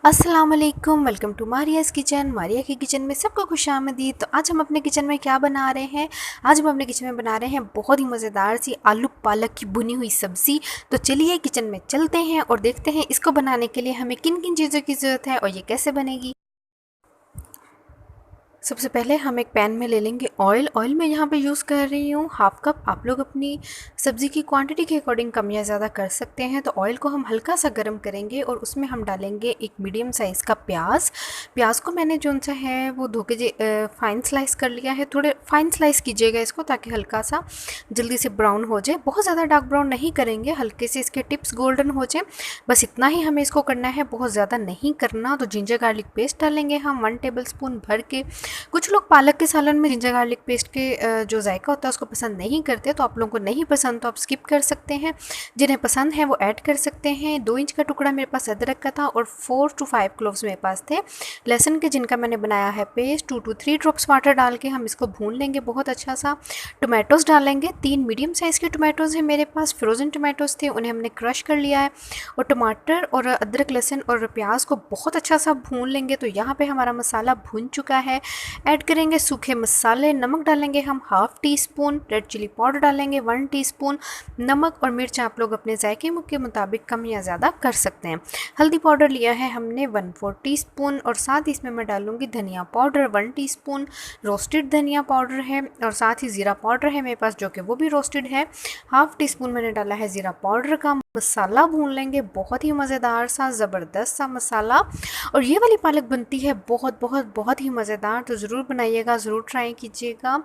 अस्सलाम वालेकुम, welcome to मारियाज़ kitchen. Maria की किचन में सबको खुशामदीद। तो आज हम अपने किचन में क्या बना रहे हैं? आज हम अपने किचन में बना रहे हैं बहुत ही मज़ेदार सी आलू पालक की भुनी हुई सब्ज़ी। तो चलिए किचन में चलते हैं और देखते हैं इसको बनाने के लिए हमें किन किन चीज़ों की ज़रूरत है और ये कैसे बनेगी। सबसे पहले हम एक पैन में ले लेंगे ऑयल। ऑयल मैं यहाँ पे यूज़ कर रही हूँ हाफ़ कप। आप लोग अपनी सब्ज़ी की क्वांटिटी के अकॉर्डिंग कम या ज़्यादा कर सकते हैं। तो ऑयल को हम हल्का सा गर्म करेंगे और उसमें हम डालेंगे एक मीडियम साइज़ का प्याज। प्याज को मैंने जो सा है वो धो के फाइन स्लाइस कर लिया है। थोड़े फाइन स्लाइस कीजिएगा इसको ताकि हल्का सा जल्दी से ब्राउन हो जाए। बहुत ज़्यादा डार्क ब्राउन नहीं करेंगे, हल्के से इसके टिप्स गोल्डन हो जाए, बस इतना ही हमें इसको करना है, बहुत ज़्यादा नहीं करना। तो जिंजर गार्लिक पेस्ट डालेंगे हम 1 टेबल स्पून भर के। कुछ लोग पालक के सालन में जिंजर गार्लिक पेस्ट के जो जायका होता है उसको पसंद नहीं करते, तो आप लोगों को नहीं पसंद तो आप स्किप कर सकते हैं। जिन्हें पसंद है वो ऐड कर सकते हैं। 2 इंच का टुकड़ा मेरे पास अदरक का था और 4 to 5 क्लोव्स मेरे पास थे लहसुन के, जिनका मैंने बनाया है पेस्ट। 2 to 3 ड्रॉप्स वाटर डाल के हम इसको भून लेंगे बहुत अच्छा सा। टोमेटोज़ डालेंगे, 3 मीडियम साइज़ के टोमेटोज़ हैं मेरे पास, फ्रोज़न टोमेटोज़ थे, उन्हें हमने क्रश कर लिया है। और टमाटर और अदरक लहसुन और प्याज को बहुत अच्छा सा भून लेंगे। तो यहाँ पे हमारा मसाला भून चुका है। ऐड करेंगे सूखे मसाले। नमक डालेंगे हम half teaspoon, red chilli powder डालेंगे 1 टीस्पून। नमक और मिर्च आप लोग अपने जायके के मुताबिक कम या ज़्यादा कर सकते हैं। हल्दी पाउडर लिया है हमने 1/4 टीस्पून और साथ ही इसमें मैं डालूंगी धनिया पाउडर 1 टीस्पून। रोस्टेड धनिया पाउडर है और साथ ही ज़ीरा पाउडर है मेरे पास जो कि वो भी रोस्टेड है। हाफ़ टी स्पून मैंने डाला है ज़ीरा पाउडर का। मसाला भून लेंगे, बहुत ही मज़ेदार सा ज़बरदस्त सा मसाला। और ये वाली पालक बनती है बहुत बहुत बहुत ही मज़ेदार, तो ज़रूर बनाइएगा, ज़रूर ट्राई कीजिएगा।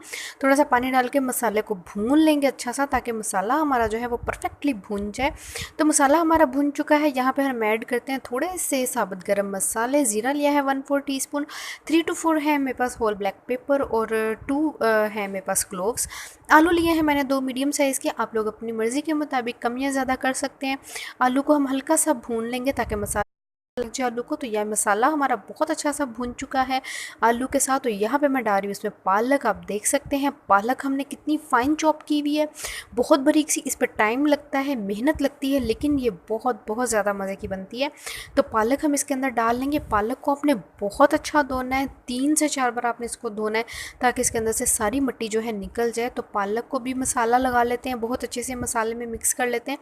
थोड़ा सा पानी डाल के मसाले को भून लेंगे अच्छा सा ताकि मसाला हमारा जो है वो परफेक्टली भून जाए। तो मसाला हमारा भून चुका है। यहाँ पे हम ऐड करते हैं थोड़े से साबुत गरम मसाले। ज़ीरा लिया है 1/4 टीस्पून, 3 to 4 है मेरे पास होल ब्लैक पेपर और 2 है मेरे पास क्लोव्स। आलू लिए हैं मैंने 2 मीडियम साइज़ के, आप लोग अपनी मर्ज़ी के मुताबिक कम या ज़्यादा कर सकते हैं। आलू को हम हल्का सा भून लेंगे ताकि मसाला लग जाए आलू को। तो यह मसाला हमारा बहुत अच्छा सा भून चुका है आलू के साथ। तो यहाँ पे मैं डाल रही हूँ इसमें पालक। आप देख सकते हैं पालक हमने कितनी फ़ाइन चॉप की हुई है, बहुत बारीक सी। इस पर टाइम लगता है, मेहनत लगती है, लेकिन ये बहुत बहुत ज़्यादा मज़े की बनती है। तो पालक हम इसके अंदर डाल लेंगे। पालक को आपने बहुत अच्छा धोना है, 3 से 4 बार आपने इसको धोना है ताकि इसके अंदर से सारी मिट्टी जो है निकल जाए। तो पालक को भी मसाला लगा लेते हैं, बहुत अच्छे से मसाले में मिक्स कर लेते हैं।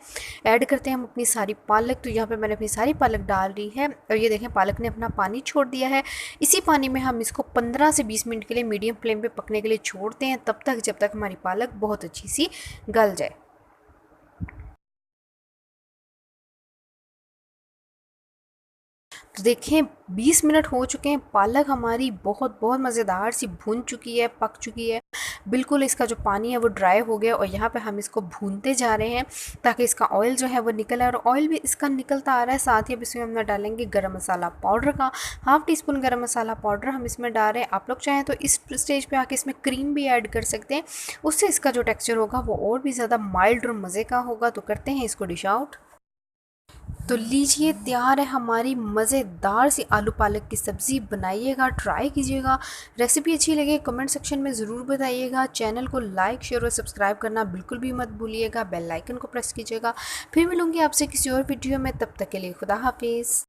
ऐड करते हैं हम अपनी सारी पालक। तो यहाँ पे मैंने अपनी सारी पालक डाल रही है और ये देखें पालक ने अपना पानी छोड़ दिया है। इसी पानी में हम इसको 15 से 20 मिनट के लिए मीडियम फ्लेम पे पकने के लिए छोड़ते हैं, तब तक जब तक हमारी पालक बहुत अच्छी सी गल जाए। तो देखें 20 मिनट हो चुके हैं, पालक हमारी बहुत बहुत मज़ेदार सी भून चुकी है, पक चुकी है बिल्कुल। इसका जो पानी है वो ड्राई हो गया और यहाँ पे हम इसको भूनते जा रहे हैं ताकि इसका ऑयल जो है वो निकल आए। और ऑयल भी इसका निकलता आ रहा है। साथ ही अब इसमें हम डालेंगे गरम मसाला पाउडर का हाफ़ टी स्पून गरम मसाला पाउडर हम इसमें डाल रहे हैं। आप लोग चाहें तो इस स्टेज पे आके इसमें क्रीम भी ऐड कर सकते हैं, उससे इसका जो टेक्स्चर होगा वो और भी ज़्यादा माइल्ड और मज़े का होगा। तो करते हैं इसको डिश आउट। तो लीजिए तैयार है हमारी मज़ेदार सी आलू पालक की सब्ज़ी। बनाइएगा, ट्राई कीजिएगा। रेसिपी अच्छी लगे कमेंट सेक्शन में ज़रूर बताइएगा। चैनल को लाइक शेयर और सब्सक्राइब करना बिल्कुल भी मत भूलिएगा। बेल आइकन को प्रेस कीजिएगा। फिर मिलूँगी आपसे किसी और वीडियो में, तब तक के लिए खुदा हाफिज़।